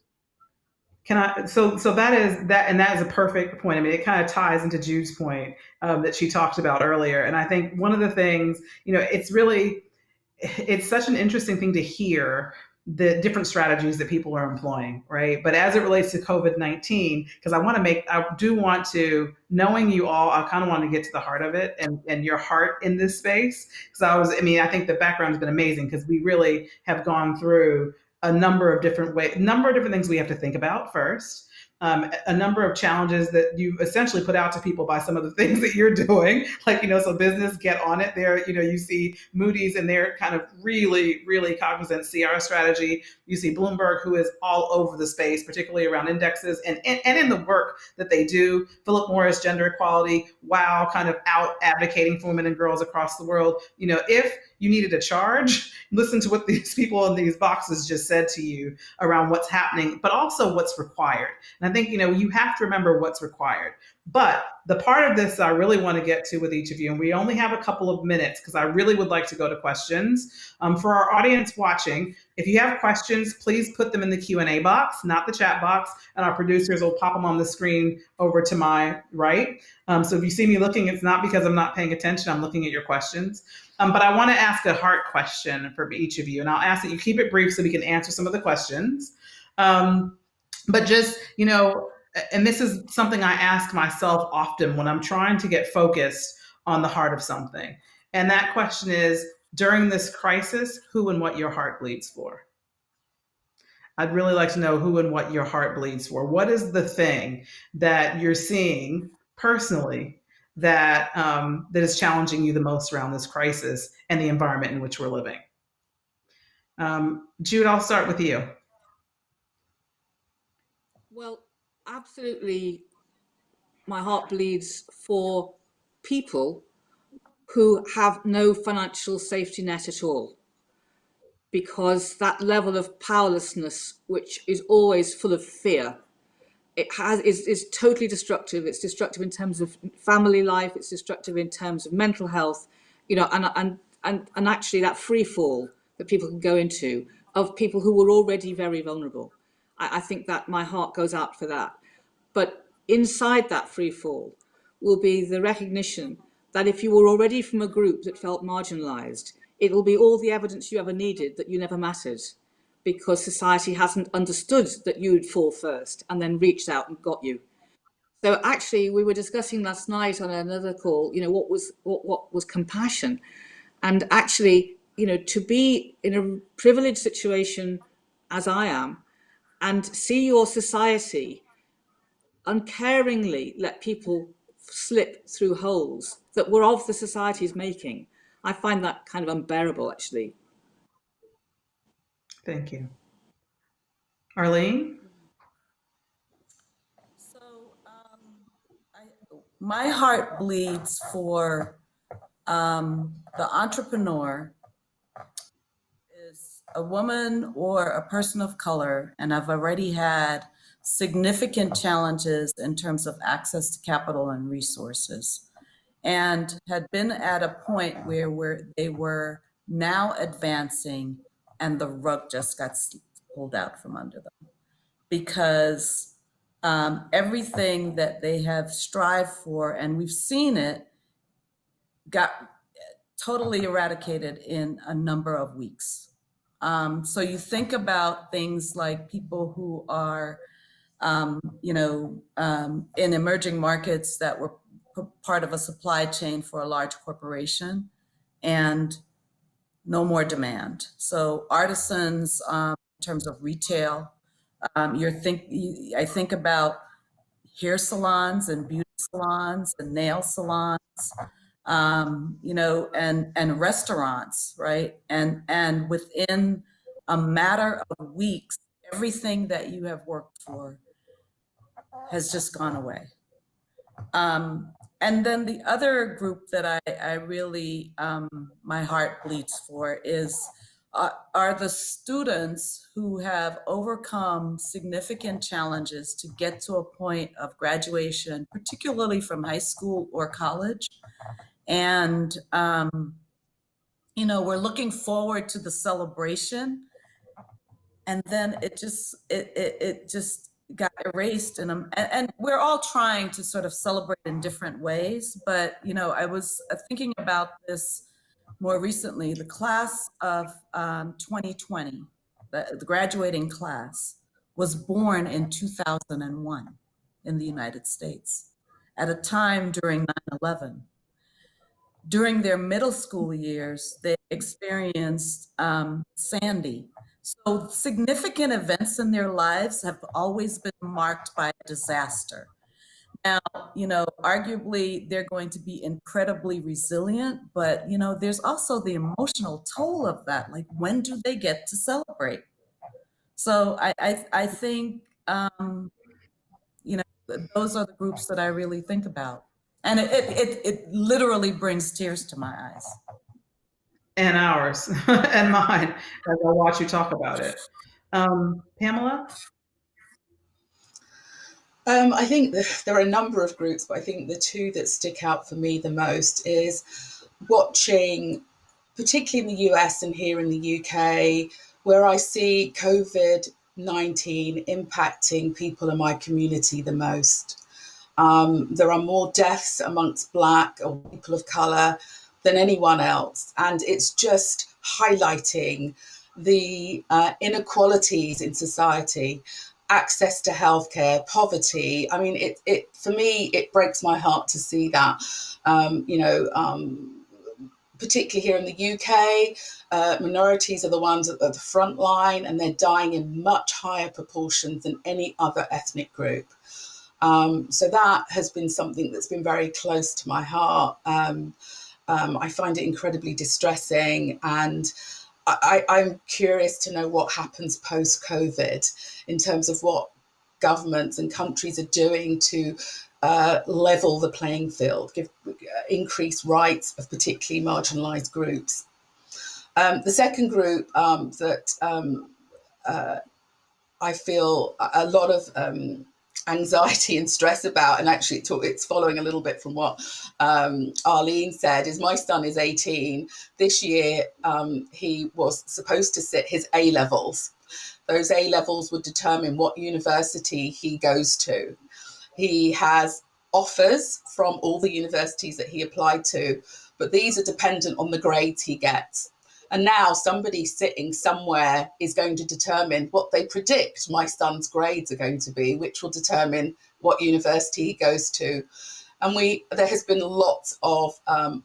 So that is a perfect point. I mean, it kind of ties into Jude's point that she talked about earlier. And I think one of the things, it's such an interesting thing to hear the different strategies that people are employing, right? But as it relates to COVID-19, because I do want to, knowing you all, I kind of want to get to the heart of it and your heart in this space. Because I think the background has been amazing, because we really have gone through a number of different things we have to think about first. a number of challenges that you've essentially put out to people by some of the things that you're doing. Like, so business, get on it there. You see Moody's and they're kind of really, really cognizant CR strategy. You see Bloomberg, who is all over the space, particularly around indexes and in the work that they do. Philip Morris, gender equality, wow, kind of out advocating for women and girls across the world. If you needed a charge, listen to what these people in these boxes just said to you around what's happening, but also what's required. And I think, you have to remember what's required. But the part of this I really want to get to with each of you, and we only have a couple of minutes because I really would like to go to questions. For our audience watching, if you have questions, please put them in the Q&A box, not the chat box, and our producers will pop them on the screen over to my right. So if you see me looking, it's not because I'm not paying attention, I'm looking at your questions. But I want to ask a heart question for each of you, and I'll ask that you keep it brief so we can answer some of the questions. But just, and this is something I ask myself often when I'm trying to get focused on the heart of something. And that question is, during this crisis, who and what your heart bleeds for? I'd really like to know who and what your heart bleeds for. What is the thing that you're seeing personally that that is challenging you the most around this crisis and the environment in which we're living? Jude, I'll start with you. Well, absolutely, my heart bleeds for people who have no financial safety net at all, because that level of powerlessness, which is always full of fear, is totally destructive. It's destructive in terms of family life. It's destructive in terms of mental health, and actually that free fall that people can go into of people who were already very vulnerable. I think that my heart goes out for that. But inside that free fall will be the recognition that if you were already from a group that felt marginalized, it will be all the evidence you ever needed that you never mattered, because society hasn't understood that you would fall first and then reached out and got you. So actually, we were discussing last night on another call, what was compassion, and actually, to be in a privileged situation as I am, and see your society uncaringly let people slip through holes that were of the society's making. I find that kind of unbearable, actually. Thank you. Arlene? So my heart bleeds for the entrepreneur is a woman or a person of color, and I've already had significant challenges in terms of access to capital and resources, and had been at a point where they were now advancing and the rug just got pulled out from under them, because everything that they have strived for, and we've seen it, got totally eradicated in a number of weeks. So you think about things like people who are, in emerging markets that were part of a supply chain for a large corporation, and no more demand. So artisans, in terms of retail, I think about hair salons and beauty salons and nail salons, and restaurants, right? And within a matter of weeks, everything that you have worked for has just gone away. And then the other group that I really, my heart bleeds for are the students who have overcome significant challenges to get to a point of graduation, particularly from high school or college. And, we're looking forward to the celebration, and then it just got erased. And we're all trying to sort of celebrate in different ways. But, I was thinking about this more recently. The class of 2020, the graduating class, was born in 2001 in the United States, at a time during 9/11. During their middle school years, they experienced Sandy. So significant events in their lives have always been marked by a disaster. Now, arguably they're going to be incredibly resilient, but there's also the emotional toll of that. Like, when do they get to celebrate? So I think, those are the groups that I really think about. And it literally brings tears to my eyes. And ours and mine as I watch you talk about it. Pamela? I think there are a number of groups, but I think the two that stick out for me the most is watching, particularly in the US and here in the UK, where I see COVID-19 impacting people in my community the most. There are more deaths amongst Black or people of colour than anyone else. And it's just highlighting the inequalities in society, access to healthcare, poverty. I mean, it for me, it breaks my heart to see that. Particularly here in the UK, minorities are the ones at the front line, and they're dying in much higher proportions than any other ethnic group. So that has been something that's been very close to my heart. I find it incredibly distressing, and I'm curious to know what happens post-COVID in terms of what governments and countries are doing to level the playing field, give increased rights of particularly marginalised groups. The second group that I feel a lot of anxiety and stress about, and actually it's following a little bit from what Arlene said, is my son is 18. This year he was supposed to sit his A-levels. Those A-levels would determine what university he goes to. He has offers from all the universities that he applied to, but these are dependent on the grades he gets. And now somebody sitting somewhere is going to determine what they predict my son's grades are going to be, which will determine what university he goes to. And there has been lots of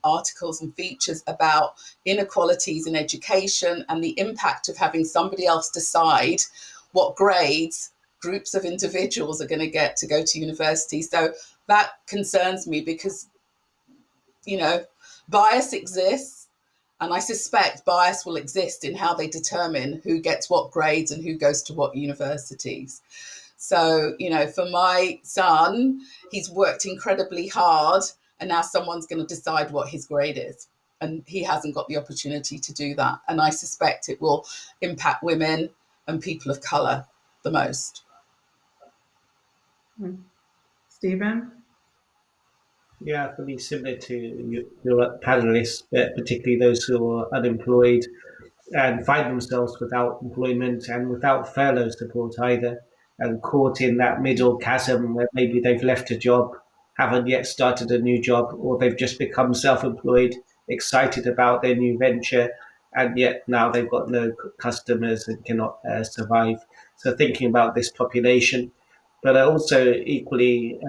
articles and features about inequalities in education and the impact of having somebody else decide what grades groups of individuals are going to get to go to university. So that concerns me because, bias exists. And I suspect bias will exist in how they determine who gets what grades and who goes to what universities. So, for my son, he's worked incredibly hard, and now someone's going to decide what his grade is. And he hasn't got the opportunity to do that. And I suspect it will impact women and people of colour the most. Stephen? Yeah, for me, similar to your panelists, but particularly those who are unemployed and find themselves without employment and without furlough support either, and caught in that middle chasm where maybe they've left a job, haven't yet started a new job, or they've just become self-employed, excited about their new venture, and yet now they've got no customers and cannot survive. So thinking about this population. But I also equally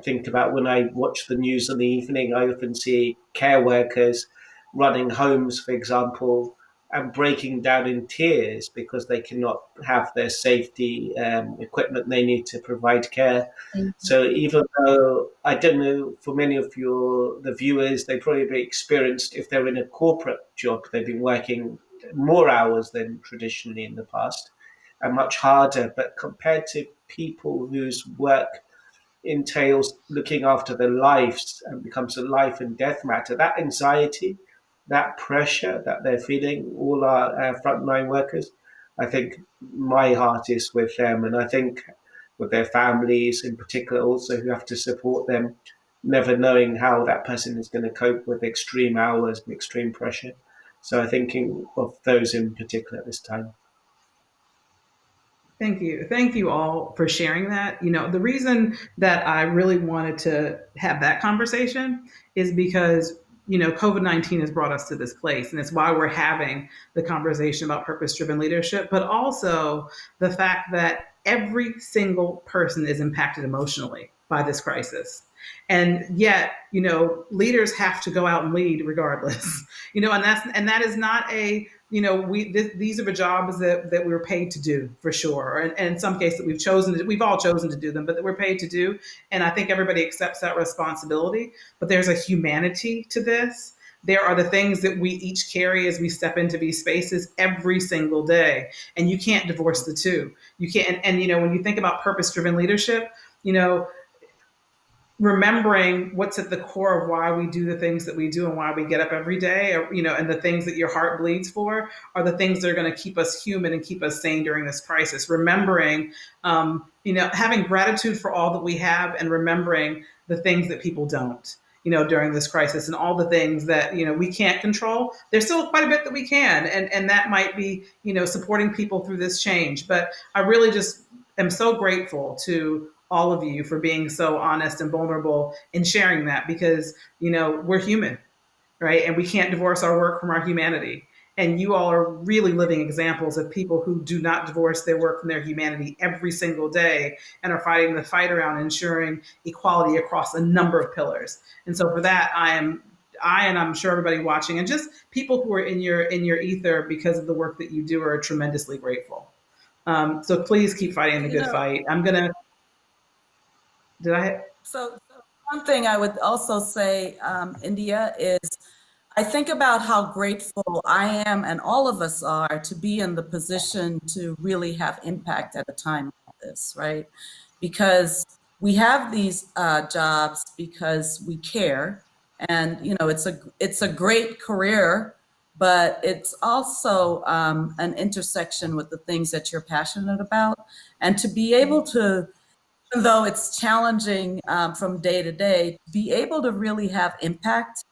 think about when I watch the news in the evening, I often see care workers running homes, for example, and breaking down in tears because they cannot have their safety equipment they need to provide care. Mm-hmm. So even though, I don't know, for many of the viewers, they probably experienced, if they're in a corporate job, they've been working more hours than traditionally in the past and much harder. But compared to people whose work entails looking after their lives and becomes a life and death matter, that anxiety, that pressure that they're feeling, all our frontline workers, I think my heart is with them. And I think with their families in particular also, who have to support them, never knowing how that person is going to cope with extreme hours and extreme pressure. So I'm thinking of those in particular at this time. Thank you. Thank you all for sharing that. The reason that I really wanted to have that conversation is because, COVID-19 has brought us to this place, and it's why we're having the conversation about purpose-driven leadership, but also the fact that every single person is impacted emotionally by this crisis. And yet, leaders have to go out and lead regardless, and that is not a these are the jobs that we're paid to do for sure. And in some cases we've all chosen to do them, but that we're paid to do. And I think everybody accepts that responsibility, but there's a humanity to this. There are the things that we each carry as we step into these spaces every single day. And you can't divorce the two. You can't. And when you think about purpose-driven leadership, remembering what's at the core of why we do the things that we do and why we get up every day, and the things that your heart bleeds for are the things that are going to keep us human and keep us sane during this crisis. Remembering, having gratitude for all that we have and remembering the things that people don't, during this crisis, and all the things that, we can't control. There's still quite a bit that we can, and that might be, supporting people through this change. But I really just am so grateful to all of you for being so honest and vulnerable in sharing that, because, we're human, right? And we can't divorce our work from our humanity. And you all are really living examples of people who do not divorce their work from their humanity every single day and are fighting the fight around ensuring equality across a number of pillars. And so for that, and I'm sure everybody watching, and just people who are in your ether because of the work that you do, are tremendously grateful. So please keep fighting the good fight. So one thing I would also say, India, is I think about how grateful I am, and all of us are, to be in the position to really have impact at a time like this, right? Because we have these jobs because we care, and it's a great career, but it's also an intersection with the things that you're passionate about, and to be able to, even though it's challenging from day to day, be able to really have impact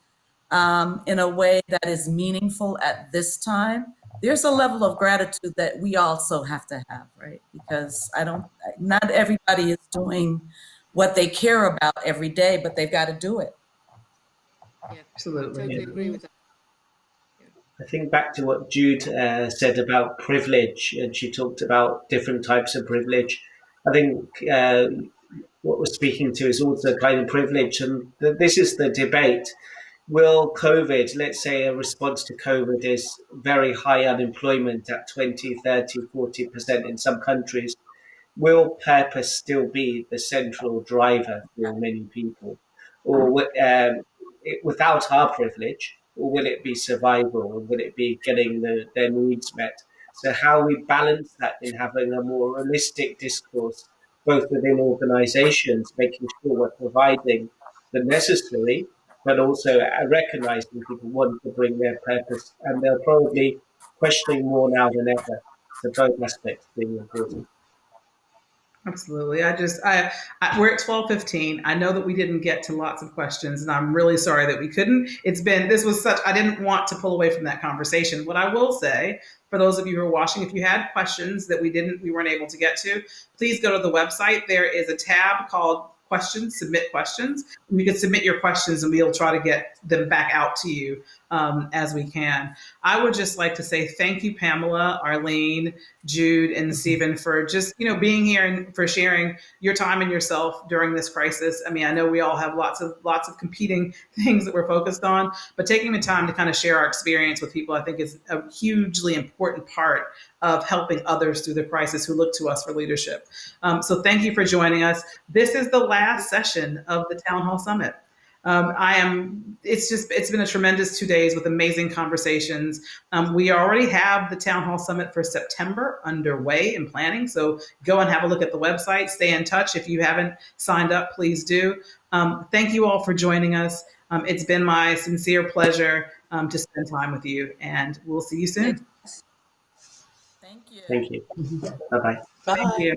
in a way that is meaningful at this time. There's a level of gratitude that we also have to have, right? Because not everybody is doing what they care about every day, but they've got to do it. Yeah, Absolutely. totally agree with that. I think back to what Jude said about privilege, and she talked about different types of privilege. I think what we're speaking to is also kind of privilege, and this is the debate. Will COVID, let's say a response to COVID is very high unemployment at 20, 30, 40% in some countries, will purpose still be the central driver for many people? Or without our privilege, or will it be survival, or will it be getting their needs met? So how we balance that in having a more realistic discourse, both within organizations, making sure we're providing the necessary, but also recognizing people want to bring their purpose, and they're probably questioning more now than ever. So both aspects being important. Absolutely. We're at 12:15. I know that we didn't get to lots of questions, and I'm really sorry that we couldn't. I didn't want to pull away from that conversation. What I will say, for those of you who are watching, if you had questions that we weren't able to get to, please go to the website. There is a tab called Questions, Submit Questions. And you can submit your questions, and we'll try to get them back out to you as we can. I would just like to say thank you, Pamela, Arlene, Jude, and Stephen, for just being here and for sharing your time and yourself during this crisis. I mean, I know we all have lots of competing things that we're focused on, but taking the time to kind of share our experience with people, I think, is a hugely important part of helping others through the crisis who look to us for leadership. So thank you for joining us. This is the last session of the Town Hall Summit. It's been a tremendous 2 days with amazing conversations. We already have the Town Hall Summit for September underway and planning. So go and have a look at the website, stay in touch. If you haven't signed up, please do. Thank you all for joining us. It's been my sincere pleasure to spend time with you, and we'll see you soon. Thank you. Thank you. Bye-bye. Bye. Thank you.